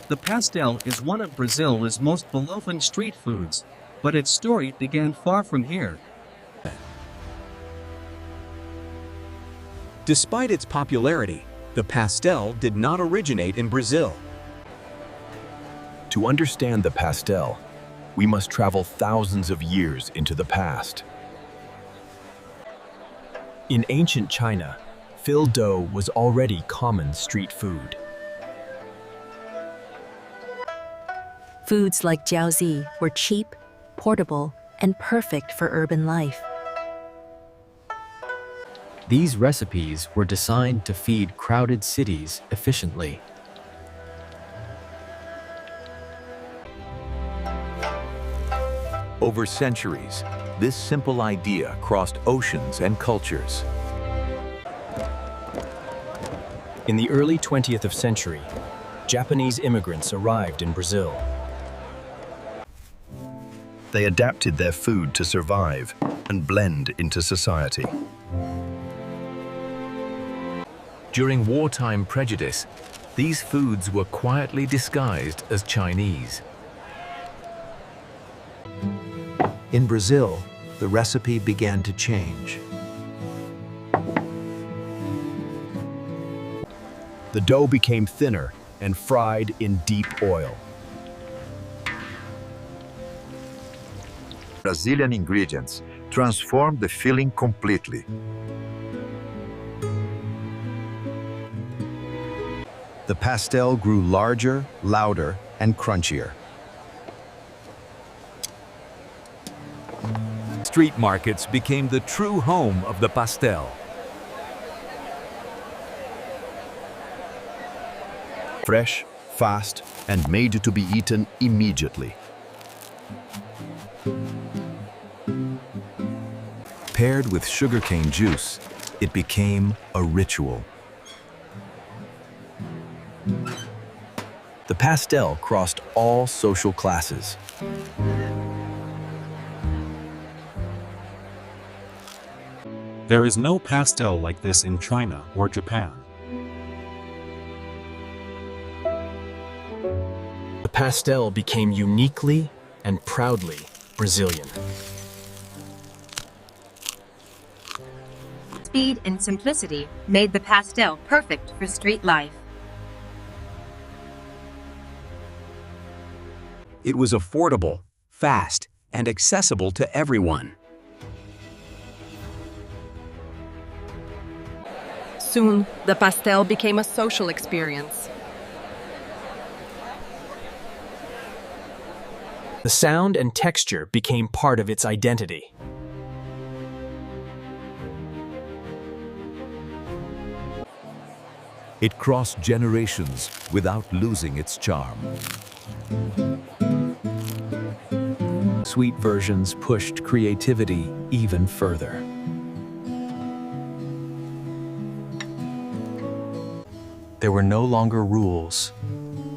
The pastel is one of Brazil's most beloved street foods, but its story began far from here. Despite its popularity, the pastel did not originate in Brazil. To understand the pastel, we must travel thousands of years into the past. In ancient China, filled dough was already common street food. Foods like jiaozi were cheap, portable, and perfect for urban life. These recipes were designed to feed crowded cities efficiently. Over centuries, this simple idea crossed oceans and cultures. In the early 20th century, Japanese immigrants arrived in Brazil. They adapted their food to survive and blend into society. During wartime prejudice, these foods were quietly disguised as Chinese. In Brazil, the recipe began to change. The dough became thinner and fried in deep oil. Brazilian ingredients transformed the filling completely. The pastel grew larger, louder, and crunchier. Street markets became the true home of the pastel. Fresh, fast, and made to be eaten immediately. Paired with sugarcane juice, it became a ritual. The pastel crossed all social classes. There is no pastel like this in China or Japan. The pastel became uniquely and proudly Brazilian. Speed and simplicity made the pastel perfect for street life. It was affordable, fast, and accessible to everyone. Soon, the pastel became a social experience. The sound and texture became part of its identity. It crossed generations without losing its charm. Sweet versions pushed creativity even further. There were no longer rules,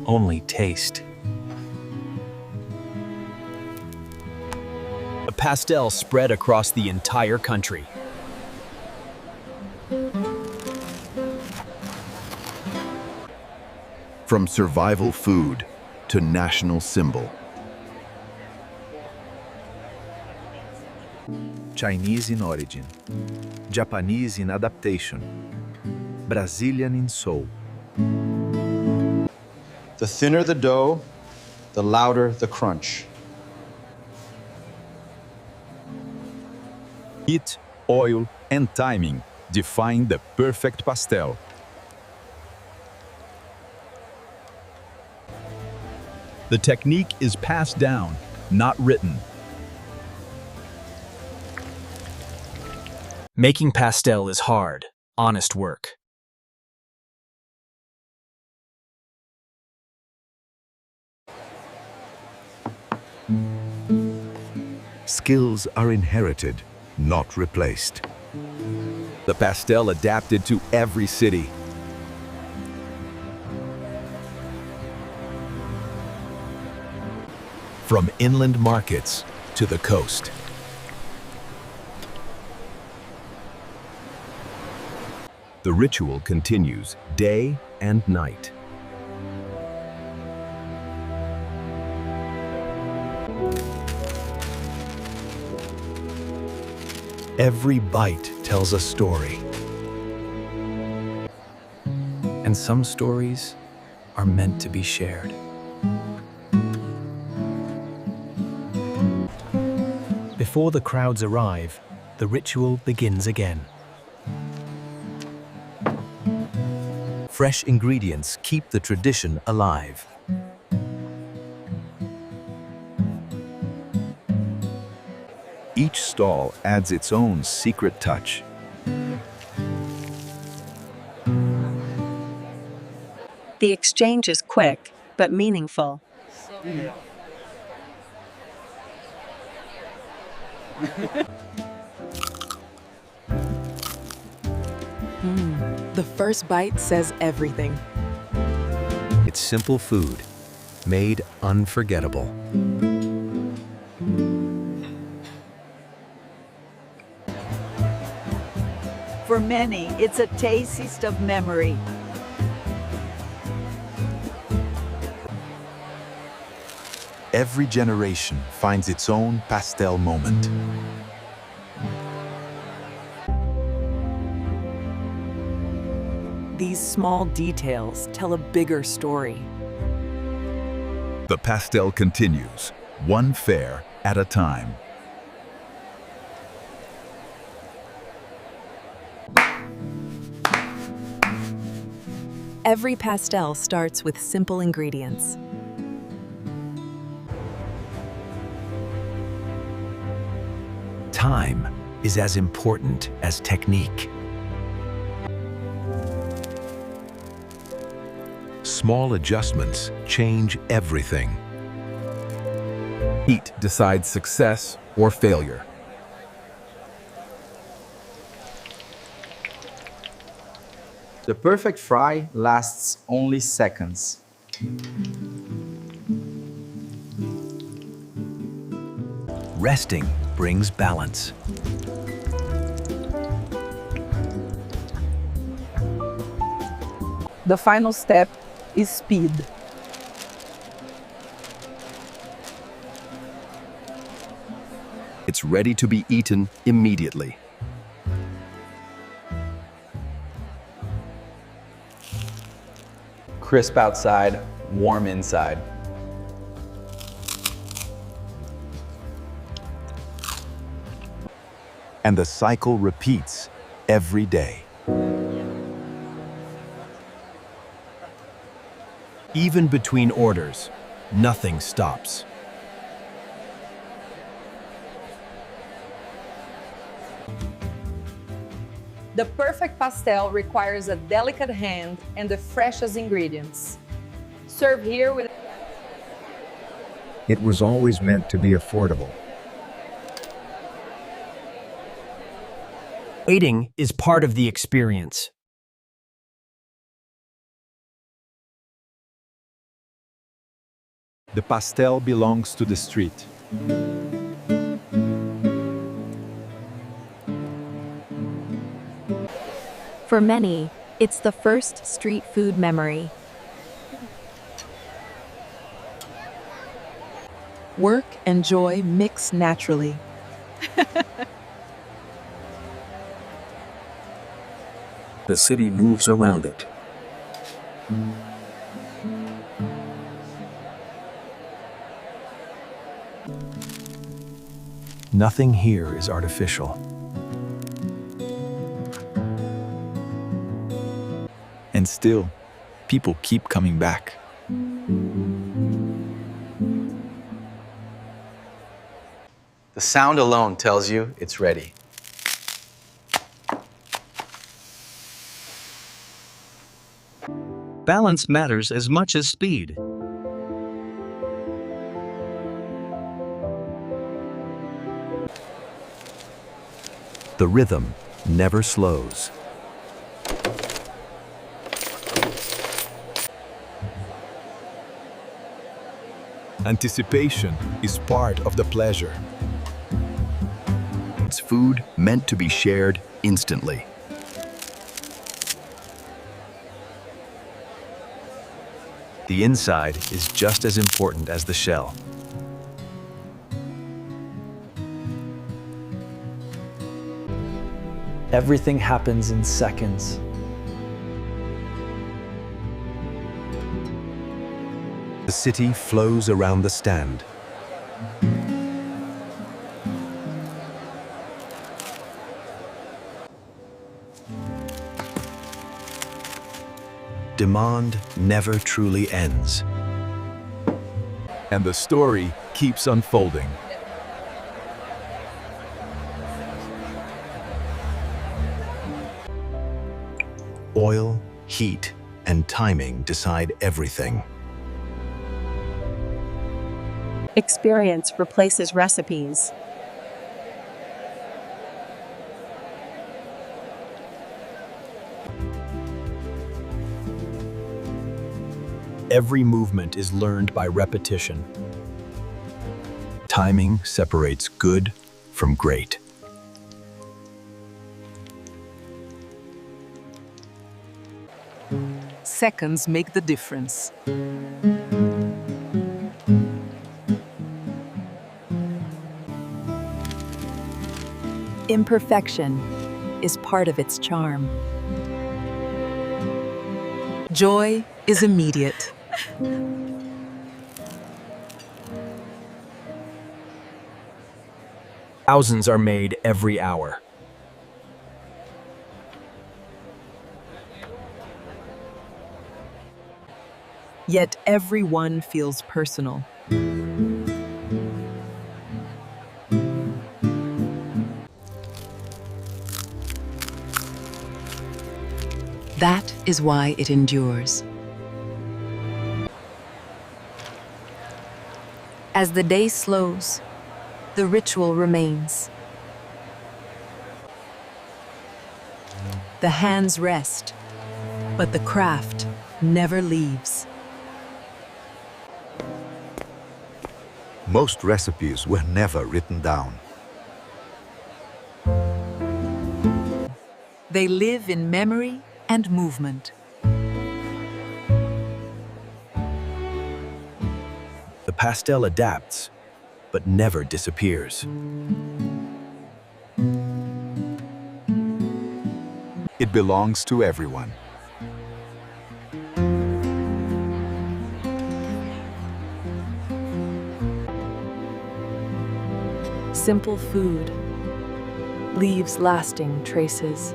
only taste. The pastel spread across the entire country. From survival food to national symbol. Chinese in origin, Japanese in adaptation, Brazilian in soul. The thinner the dough, the louder the crunch. Heat, oil, and timing define the perfect pastel. The technique is passed down, not written. Making pastel is hard, honest work. Skills are inherited, not replaced. The pastel adapted to every city. From inland markets to the coast. The ritual continues day and night. Every bite tells a story. And some stories are meant to be shared. Before the crowds arrive, the ritual begins again. Fresh ingredients keep the tradition alive. Each stall adds its own secret touch. The exchange is quick but meaningful. The first bite says everything. It's simple food, made unforgettable. For many, it's a taste of memory. Every generation finds its own pastel moment. These small details tell a bigger story. The pastel continues, one fare at a time. Every pastel starts with simple ingredients. Time is as important as technique. Small adjustments change everything. Heat decides success or failure. The perfect fry lasts only seconds. Resting brings balance. The final step is speed. It's ready to be eaten immediately. Crisp outside, warm inside. And the cycle repeats every day. Even between orders, nothing stops. The perfect pastel requires a delicate hand and the freshest ingredients. Serve here with... It was always meant to be affordable. Waiting is part of the experience. The pastel belongs to the street. For many, it's the first street food memory. Work and joy mix naturally. The city moves around it. Nothing here is artificial. And still, people keep coming back. The sound alone tells you it's ready. Balance matters as much as speed. The rhythm never slows. Anticipation is part of the pleasure. It's food meant to be shared instantly. The inside is just as important as the shell. Everything happens in seconds. The city flows around the stand. Demand never truly ends. And the story keeps unfolding. Oil, heat, and timing decide everything. Experience replaces recipes. Every movement is learned by repetition. Timing separates good from great. Seconds make the difference. Imperfection is part of its charm. Joy is immediate. Thousands are made every hour. Yet every one feels personal. That is why it endures. As the day slows, the ritual remains. The hands rest, but the craft never leaves. Most recipes were never written down. They live in memory and movement. The pastel adapts, but never disappears. It belongs to everyone. Simple food leaves lasting traces.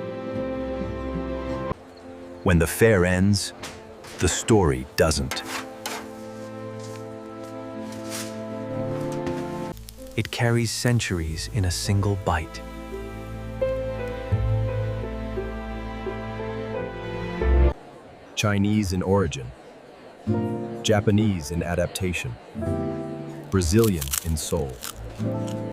When the fair ends, the story doesn't. It carries centuries in a single bite. Chinese in origin, Japanese in adaptation, Brazilian in soul.